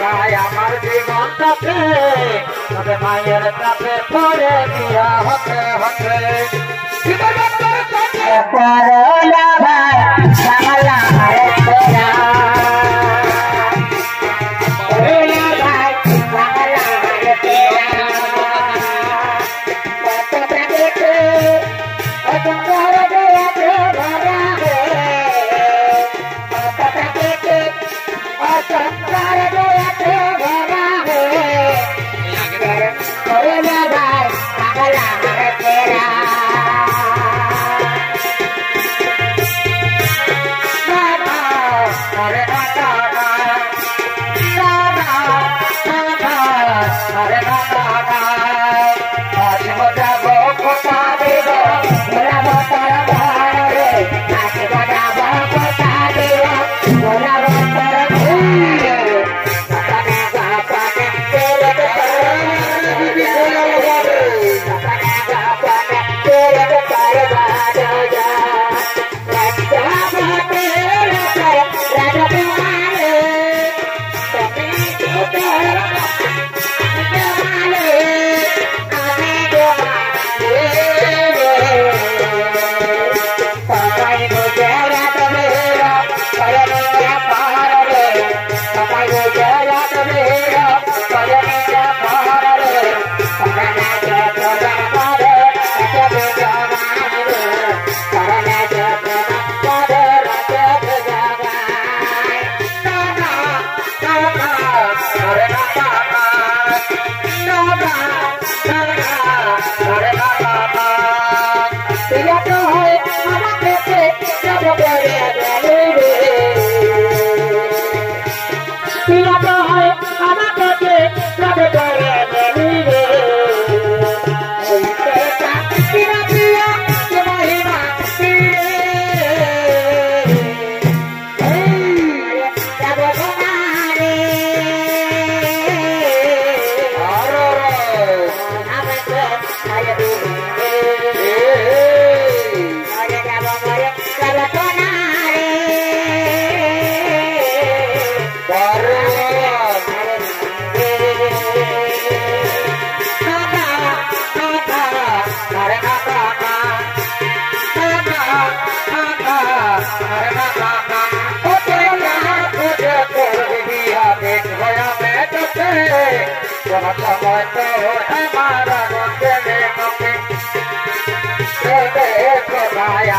ভাই আমার জীবনটাকে তবে মায়ের কাছে পড়ে দিয়া হতে হতে করোনা ভাই বাংলা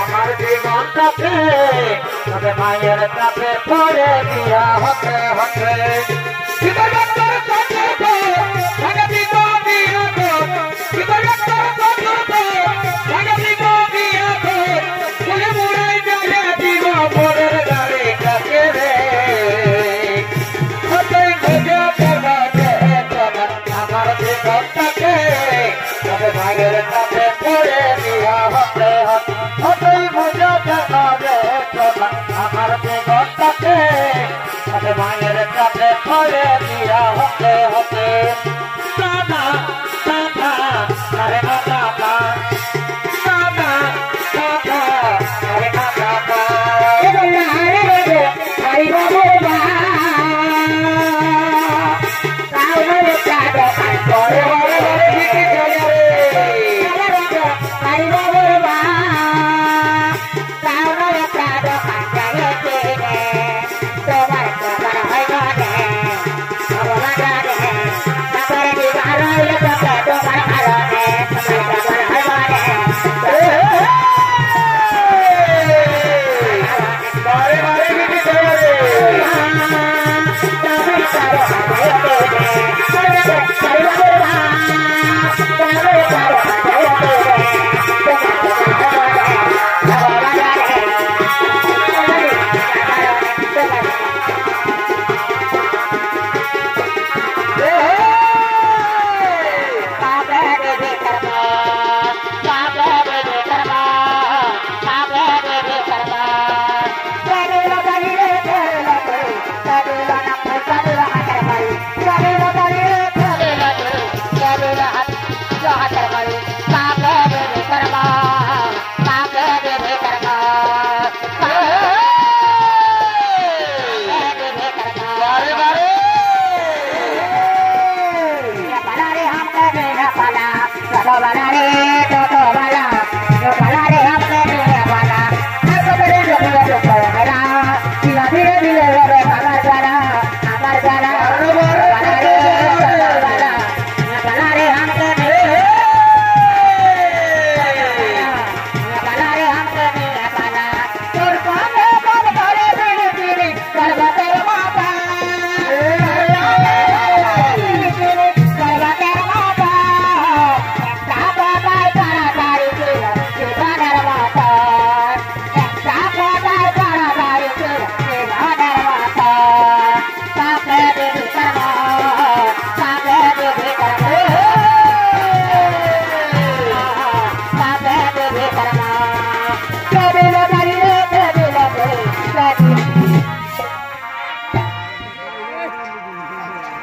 আমার জীবনটাকে তবে মায়ের কাছে পড়ে দিয়া হতে হতে আমার জীবনটাকে তবে মায়ের কাছে পড়ে দিয়া হতে হতে দাদা দাদা আরে দাদা দাদা দাদা আরে দাদা I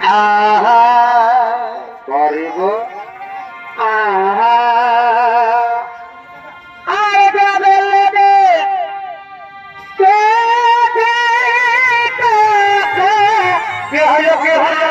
আহা করিব আহা আরে যাবে কে কি হলো কি হলো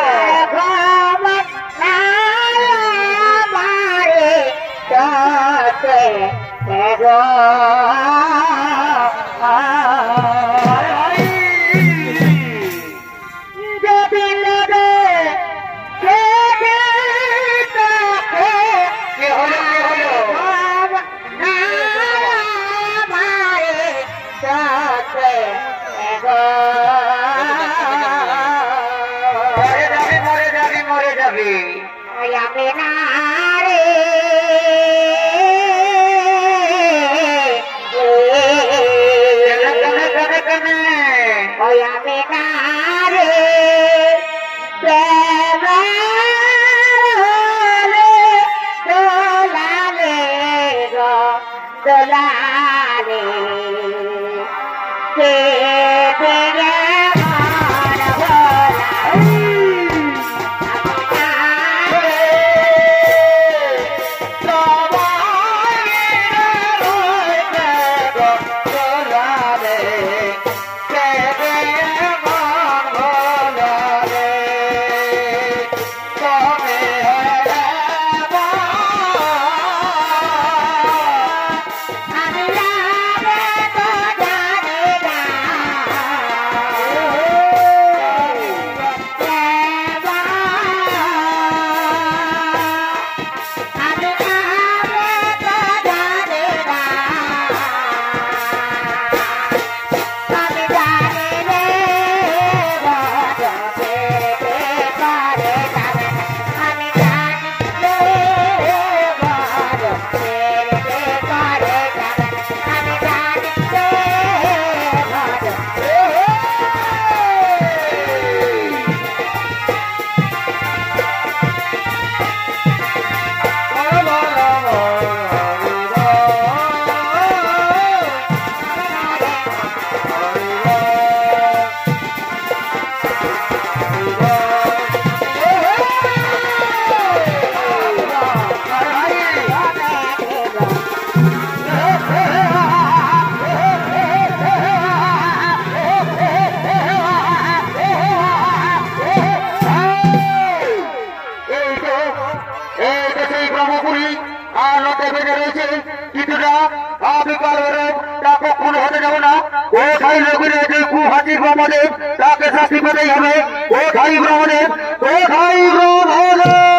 তাকে শাস্তি পেতেই হবে কোথায় ব্রহ্মদেব কোথায় ব্রহ্মদেব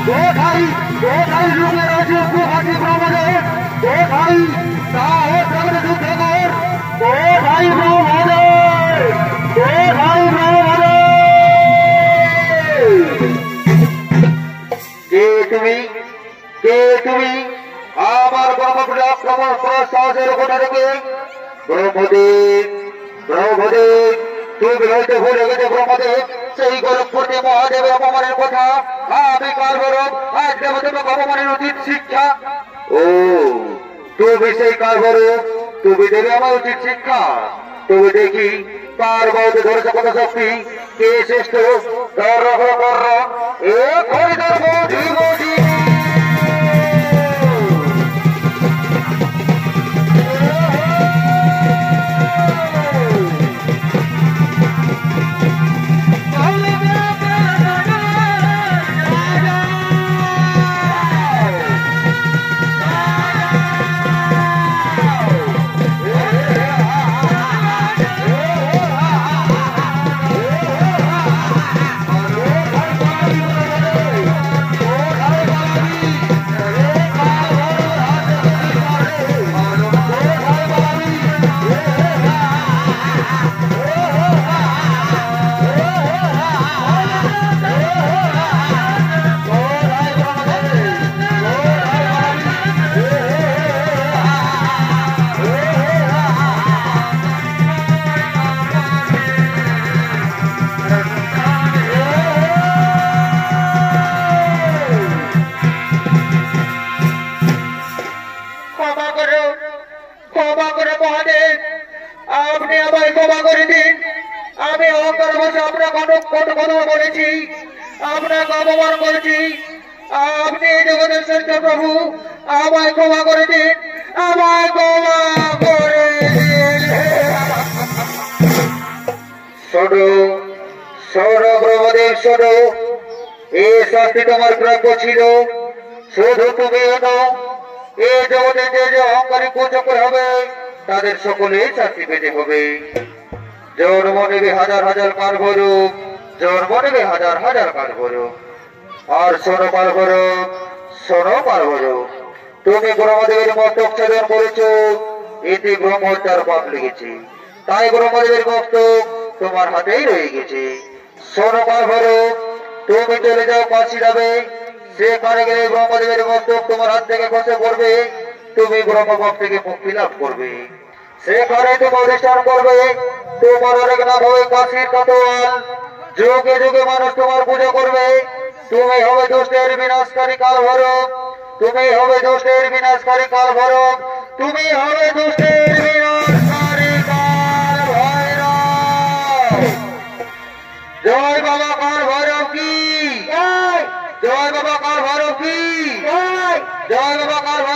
কোথায় কোথায় লুকে রয়েছে কোথায় ব্রহ্মদেব কোথায় সাহস যুদ্ধ কর কোথায় ব্রহ্মদেব কোথায় ব্রহ্মদেব কে তুমি আমার ব্রহ্মপুর সাহসের কোথা থেকে ব্রহ্মদেব ব্রহ্মদেব তুমি হয়তো ভুলে গেছে ব্রহ্মদেব সেই গোরখপুরকে মহাদেবের অপমানের কথা আমি কার গৌরব আজ দেবদেব অপমানের উচিত শিক্ষা ও তুমি সেই কার গৌরব তুমি দেবে আমার উচিত শিক্ষা তুমি দেখি কার বৌদ্ধ ধরেছে কত শক্তি কে শ্রেষ্ঠ এ খরিদার বৌদ্ধি বৌদ্ধি আপনি আমায় ক্ষমা করে দিন। আমি অহংকার বসে আপনার কত কথা বলেছি, আপনাকে অপমান করেছি। আপনি এই জগতের শ্রেষ্ঠ প্রভু, আমায় ক্ষমা করে দিন, আমায় ক্ষমা করে দিন। শোনো শোনো ব্রহ্মদেব, শোনো, এই শাস্তি তোমার প্রাপ্য ছিল। শুধু তুমি এনো, এই জগতে যে যে অহংকারী কুচক্র হবে তাদের সকলে শাস্তি পেতে হবে। জন্ম নেবে হাজার হাজার কাল ভরুক, জন্ম নেবে হাজার হাজার কাল ভরুক। আর শোনো কাল ভরুক, শোনো কাল ভরুক, তুমি ব্রহ্মদেবের মস্তক ছেদন করেছ, এতে ব্রহ্মহত্যার পাপ লেগেছে। তাই ব্রহ্মদেবের মস্তক তোমার হাতেই রয়ে গেছে। শোনো কাল ভরুক, তুমি চলে যাও কাশী যাবে, সেখানে গেলে ব্রহ্মদেবের মস্তক তোমার হাত থেকে খসে পড়বে, তুমি ব্রহ্মপাপ থেকে মুক্তি লাভ করবে। সেখানে তুমি অধিষ্ঠান করবে, তোমার অনেক নাম হবে কাশীর কাতোয়াল। যুগে যুগে মানুষ তোমার পূজা করবে। তুমি হবে দুষ্টের বিনাশকারী কাল ভরক, তুমি হবে দুষ্টের বিনাশকারী কাল ভরক, তুমি হবে দুষ্টের বিনাশকারী কাল ভৈরব। জয় বাবা কাল ভৈরব কি জয়, জয় বাবা কাল ভৈরব কি জয়, জয় বাবা কাল ভৈরব।